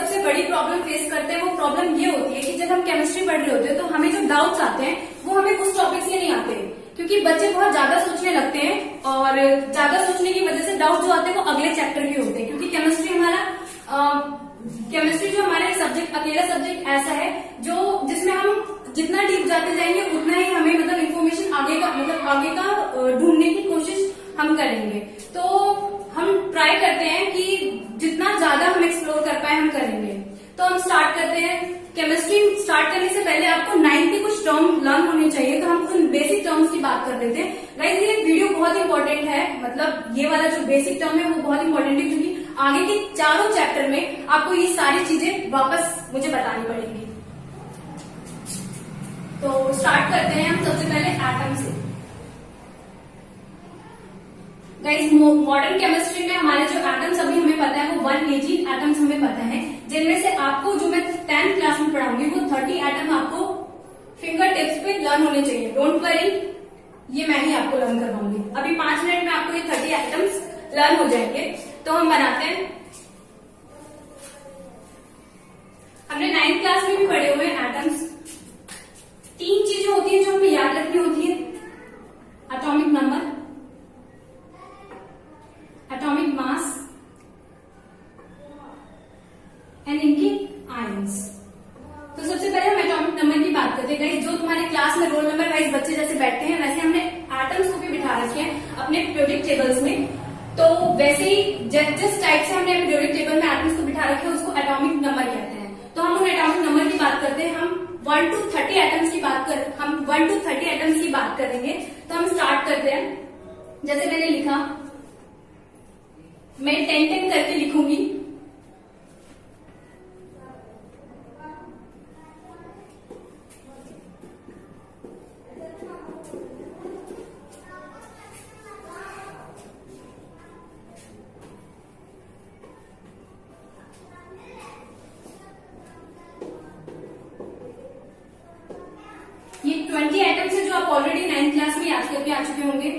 सबसे बड़ी problem face करते हैं वो प्रॉब्लम ये होती है कि जब हम केमिस्ट्री पढ़ रहे होते हैं तो हमें जो डाउट्स आते हैं वो हमें उस टॉपिक से नहीं आते, क्योंकि बच्चे बहुत ज्यादा सोचने लगते हैं और ज्यादा सोचने की वजह से डाउट जो आते हैं वो अगले चैप्टर के होते हैं। क्योंकि केमिस्ट्री जो हमारा सब्जेक्ट अकेला सब्जेक्ट ऐसा है जो जिसमें हम जितना डीप जाते जाएंगे उतना ही हमें मतलब इन्फॉर्मेशन आगे का ढूंढने की कोशिश हम करेंगे। तो हम ट्राई करते हैं कि जितना ज्यादा हम एक्सप्लोर कर पाए हम करेंगे। तो हम स्टार्ट करते हैं। केमिस्ट्री स्टार्ट करने से पहले आपको 9 के कुछ टर्म लर्न होने चाहिए, तो हम उन बेसिक टर्म्स की बात कर रहे थे। गाइस ये वीडियो बहुत इंपॉर्टेंट है, मतलब ये वाला जो बेसिक टर्म है वो बहुत इंपॉर्टेंट है, क्योंकि आगे के चारों चैप्टर में आपको ये सारी चीजें वापस मुझे बतानी पड़ेंगी। तो स्टार्ट करते हैं हम सबसे पहले एटम से। गाइस मॉडर्न केमिस्ट्री में हमारे जो एटम्स अभी हमें पता है वो 118 एटम्स हमें पता है, जिनमें से आपको जो मैं 10th क्लास में पढ़ाऊंगी वो 30 एटम आपको फिंगर टिप्स पे लर्न होने चाहिए। डोंट वरी, ये मैं ही आपको लर्न करवाऊंगी। अभी 5 मिनट में आपको ये 30 एटम्स लर्न हो जाएंगे। तो हम बनाते हैं। हमने 9th क्लास में भी पढ़े हुए एटम्स। 3 चीजें होती है जो हमें याद रखनी होती है: atomic number, atomic mass and इनकी आयंस। तो सबसे पहले हम एटॉमिक नंबर की बात करते हैं। जो तुम्हारे क्लास में रोल नंबर वाइज बच्चे जैसे बैठते हैं वैसे हमने एटम्स को भी बिठा रखे हैं अपने पीरियोडिक टेबल्स में। तो वैसे ही जिस टाइप से हमने अपने पीरियोडिक टेबल में एटम्स को बिठा रखे हैं उसको एटॉमिक नंबर कहते हैं। तो हम उन एटॉमिक नंबर की बात करते हैं। हम 1 to 30 एटम्स की बात करेंगे। तो हम स्टार्ट करते हैं। जैसे मैंने लिखा, मैं 10 करके लिखूंगी। ये 20 आइटम्स है जो आप ऑलरेडी 9th क्लास में याद करके आ चुके होंगे।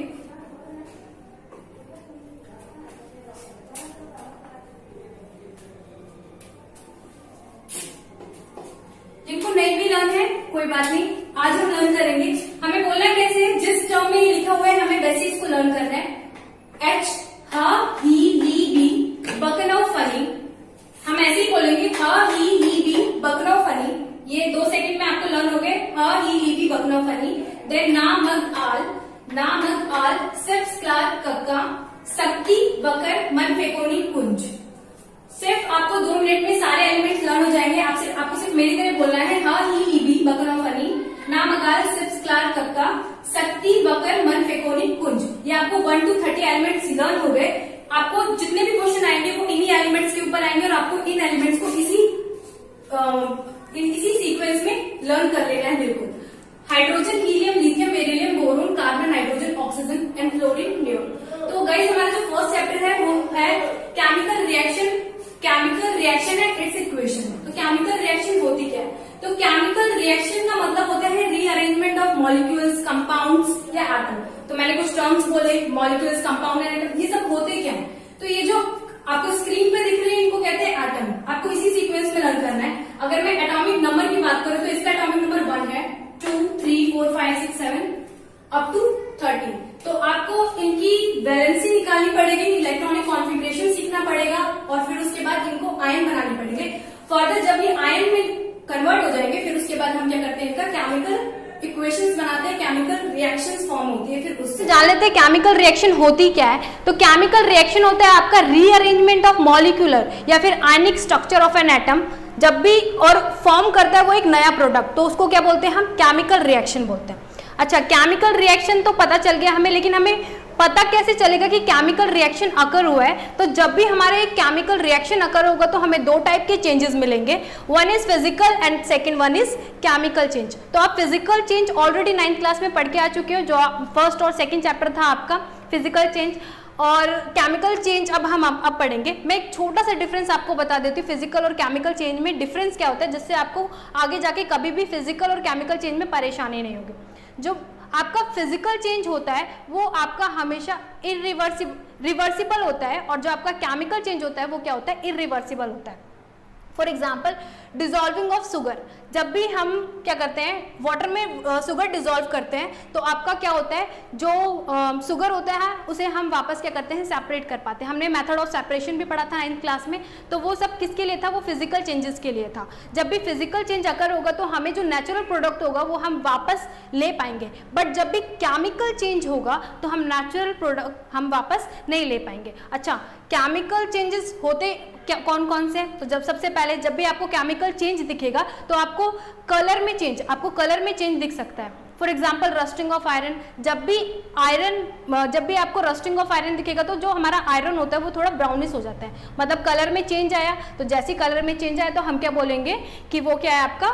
जिनको नहीं भी लर्न है कोई बात नहीं, आज हम लर्न करेंगे। हमें बोलना कैसे है, जिस टर्म में ये लिखा हुआ है हमें वैसे इसको लर्न करना है। एच, हा, ही, ली, बी, बकनौ, फनी। हम ऐसे ही बोलेंगे, हा, ही, ली, बी, बकनौ, फनी। ये 2 सेकंड में आपको लर्न हो गए, हा, ही, ली, बी, बकनौ, फनी। देन ना, मग, आल, सिर्फ, क्लार, कक्का, सक्की, बकर, मन, फेकोनी, कुंज। सिर्फ आपको 2 मिनट में सारे एलिमेंट्स लर्न हो जाएंगे। आपको सिर्फ मेरी तरह बोलना है, हा, ही, ली, बी, बकनौ, फनी, ना, मगाल, सिर्फ, क्लार, कक्का, सक्की, बकर, मन, फेकोनी, कुंज। ये आपको 1 to 30 एलिमेंट्स लर्न हो गए। आपको जितने भी क्वेश्चन आएंगे वो इन्हीं एलिमेंट्स के ऊपर आएंगे और आपको इन एलिमेंट्स को इसी सीक्वेंस में लर्न कर लेना है। बिल्कुल, hydrogen, helium, lithium, beryllium, boron, carbon, nitrogen, oxygen and fluorine, neon. तो गाइस हमारा जो फर्स्ट चैप्टर है वो है chemical reaction and it's equation. तो केमिकल रिएक्शन होती क्या है? तो केमिकल रिएक्शन का मतलब होता है रीअरेंजमेंट ऑफ मॉलिक्यूल्स, कंपाउंड्स या एटम। तो मैंने कुछ टर्म्स बोले, मॉलिक्यूल्स, कंपाउंड एंड एटम, ये सब होते क्या है? तो ये जो आपको स्क्रीन पे दिख रहे हैं इनको कहते हैं एटम। आपको इसी सीक्वेंस में लर्न करना है। अगर मैं एटॉमिक नंबर की बात करूं तो इसका एटॉमिक नंबर 1 है, 2, 3, 4, 5, 6, 7 अप टू 30। तो आपको इनकी वैलेंसी निकालनी पड़ेगी, इलेक्ट्रॉनिक कॉन्फ़िगरेशन सीखना पड़ेगा और फिर उसके बाद इनको आयन बनाने पड़ेंगे। फर्दर जब ये आयन में कन्वर्ट हो जाएंगे फिर उसके बाद हम क्या करते हैं, इनका केमिकल इक्वेशंस बनाते हैं, केमिकल रिएक्शंस फॉर्म होती है। फिर उससे जान लेते हैं केमिकल रिएक्शन होती क्या है। तो केमिकल रिएक्शन होता है आपका रीअरेंजमेंट ऑफ मॉलिक्यूलर या फिर आयनिक स्ट्रक्चर ऑफ एन एटम। जब भी और फॉर्म करता है वो एक नया प्रोडक्ट, तो उसको क्या बोलते हैं हम? केमिकल रिएक्शन बोलते हैं। अच्छा, केमिकल रिएक्शन तो पता चल गया हमें, लेकिन हमें पता कैसे चलेगा कि केमिकल रिएक्शन अकर हुआ है? तो जब भी हमारे एक केमिकल रिएक्शन अकर होगा तो हमें 2 टाइप के चेंजेस मिलेंगे। One is physical and second one is chemical change. तो आप physical change already 9th class में पढ़ के आ चुके हो, जो फर्स्ट और सेकंड चैप्टर था आपका फिजिकल चेंज। और केमिकल चेंज अब पढ़ेंगे। मैं एक छोटा सा डिफरेंस आपको बता देती हूँ, फिजिकल और केमिकल चेंज में डिफरेंस क्या होता है, जिससे आपको आगे जाके कभी भी फिजिकल और केमिकल चेंज में परेशानी नहीं होगी। जो आपका फिजिकल चेंज होता है वो आपका हमेशा रिवर्सिबल होता है, और जो आपका केमिकल चेंज होता है वो क्या होता है? इरिवर्सिबल होता है। For example dissolving of sugar, जब भी हम क्या करते हैं वाटर में शुगर डिजॉल्व करते हैं तो आपका क्या होता है, जो शुगर होता है उसे हम वापस क्या करते हैं, सेपरेट कर पाते हैं। हमने मेथड ऑफ सेपरेशन भी पढ़ा था 9th क्लास में, तो वो सब किसके लिए था, वो फिजिकल चेंजेस के लिए था। जब भी फिजिकल चेंज अगर होगा तो हमें जो नेचुरल प्रोडक्ट होगा वो हम वापस ले पाएंगे, बट जब भी केमिकल चेंज होगा तो हम नेचुरल प्रोडक्ट हम वापस नहीं ले पाएंगे। अच्छा, केमिकल चेंजेस होते क्या कौन कौन से, तो जब सबसे पहले जब भी आपको केमिकल चेंज दिखेगा तो आपको कलर में चेंज दिख सकता है। For example rusting of iron, जब भी आपको रस्टिंग ऑफ आयरन दिखेगा तो जो हमारा आयरन होता है वो थोड़ा ब्राउनिश हो जाता है, मतलब कलर में चेंज आया। तो जैसे कलर में चेंज आया तो हम क्या बोलेंगे कि वो क्या है, आपका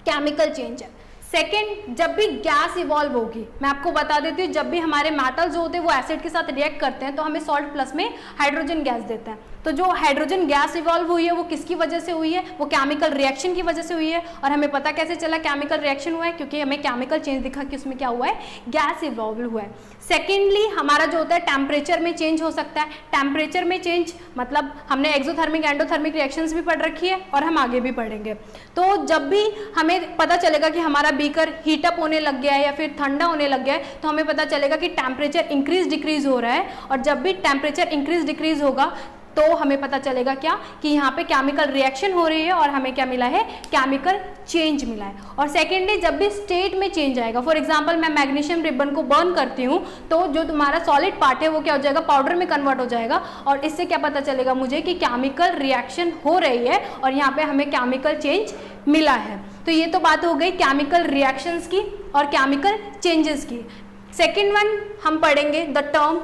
केमिकल चेंज है। सेकेंड, जब भी गैस इवॉल्व होगी, मैं आपको बता देती हूँ, जब भी हमारे मेटल जो होते हैं वो एसिड के साथ रिएक्ट करते हैं तो हमें सॉल्ट प्लस में हाइड्रोजन गैस देते हैं। तो जो हाइड्रोजन गैस इवॉल्व हुई है वो किसकी वजह से हुई है, वो केमिकल रिएक्शन की वजह से हुई है। और हमें पता कैसे चला केमिकल रिएक्शन हुआ है, क्योंकि हमें केमिकल चेंज दिखा कि उसमें क्या हुआ है, गैस इवॉल्व हुआ है। सेकेंडली, हमारा जो होता है टेम्परेचर में चेंज हो सकता है। टेम्परेचर में चेंज मतलब हमने एक्सोथर्मिक एंडोथर्मिक रिएक्शंस भी पढ़ रखी है और हम आगे भी पढ़ेंगे। तो जब भी हमें पता चलेगा कि हमारा बीकर हीटअप होने लग गया है या फिर ठंडा होने लग गया है तो हमें पता चलेगा कि टेम्परेचर इंक्रीज डिक्रीज हो रहा है। और जब भी टेम्परेचर इंक्रीज डिक्रीज होगा तो हमें पता चलेगा क्या, कि यहाँ पे केमिकल रिएक्शन हो रही है और हमें क्या मिला है, केमिकल चेंज मिला है। और सेकेंडली, जब भी स्टेट में चेंज आएगा, फॉर एग्जांपल मैं मैग्नीशियम रिबन को बर्न करती हूँ तो जो तुम्हारा सॉलिड पार्ट है वो क्या हो जाएगा, पाउडर में कन्वर्ट हो जाएगा। और इससे क्या पता चलेगा मुझे कि केमिकल रिएक्शन हो रही है और यहाँ पे हमें केमिकल चेंज मिला है। तो ये तो बात हो गई केमिकल रिएक्शंस की और केमिकल चेंजेस की। सेकेंड वन हम पढ़ेंगे द टर्म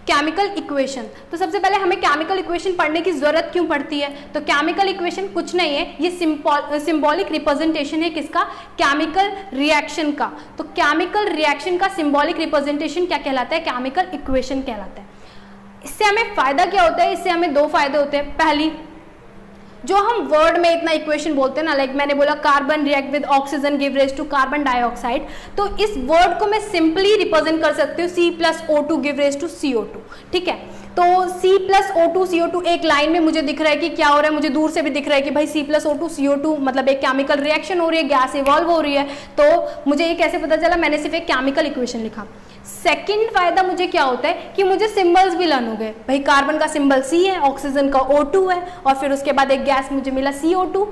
केमिकल इक्वेशन। तो सबसे पहले हमें केमिकल इक्वेशन पढ़ने की जरूरत क्यों पड़ती है, तो केमिकल इक्वेशन कुछ नहीं है, ये सिंबॉलिक रिप्रेजेंटेशन है किसका, केमिकल रिएक्शन का। तो केमिकल रिएक्शन का सिंबॉलिक रिप्रेजेंटेशन क्या कहलाता है, केमिकल इक्वेशन कहलाता है। इससे हमें फायदा क्या होता है, इससे हमें दो फायदे होते हैं। पहली, जो हम वर्ड में इतना इक्वेशन बोलते हैं ना, लाइक मैंने बोला carbon react with oxygen give rise to carbon dioxide, तो इस वर्ड को मैं सिंपली रिप्रेजेंट कर सकती हूँ C+O2 give rise to CO2। ठीक है, तो C+O2 CO2 एक लाइन में मुझे दिख रहा है कि क्या हो रहा है, मुझे दूर से भी दिख रहा है कि भाई C+O2 CO2 मतलब एक केमिकल रिएक्शन हो रही है, गैस इवॉल्व हो रही है। तो मुझे ये कैसे पता चला, मैंने सिर्फ एक केमिकल इक्वेशन लिखा। सेकेंड फायदा मुझे क्या होता है कि मुझे सिंबल्स भी लर्न हो गए, भाई कार्बन का सिंबल C है, ऑक्सीजन का O2 है और फिर उसके बाद एक गैस मुझे मिला CO2,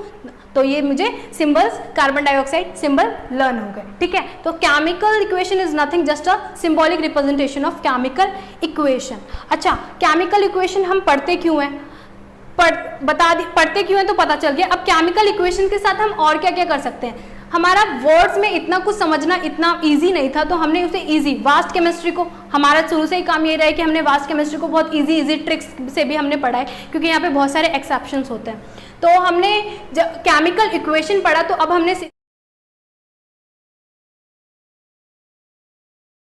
तो ये मुझे symbols carbon dioxide symbol learn हो गए। ठीक है, तो chemical equation is nothing just a symbolic representation of chemical equation. अच्छा, केमिकल इक्वेशन हम पढ़ते क्यों हैं, पढ़ते क्यों हैं तो पता चल गया। अब केमिकल इक्वेशन के साथ हम और क्या क्या कर सकते हैं, हमारा वर्ड्स में इतना कुछ समझना इतना इजी नहीं था तो हमने उसे इजी, वास्ट केमिस्ट्री को हमारा शुरू से ही काम ये रहा है कि हमने वास्ट केमिस्ट्री को बहुत इजी ट्रिक्स से भी हमने पढ़ा है, क्योंकि यहाँ पे बहुत सारे एक्सेप्शंस होते हैं। तो हमने जब केमिकल इक्वेशन पढ़ा तो अब हमने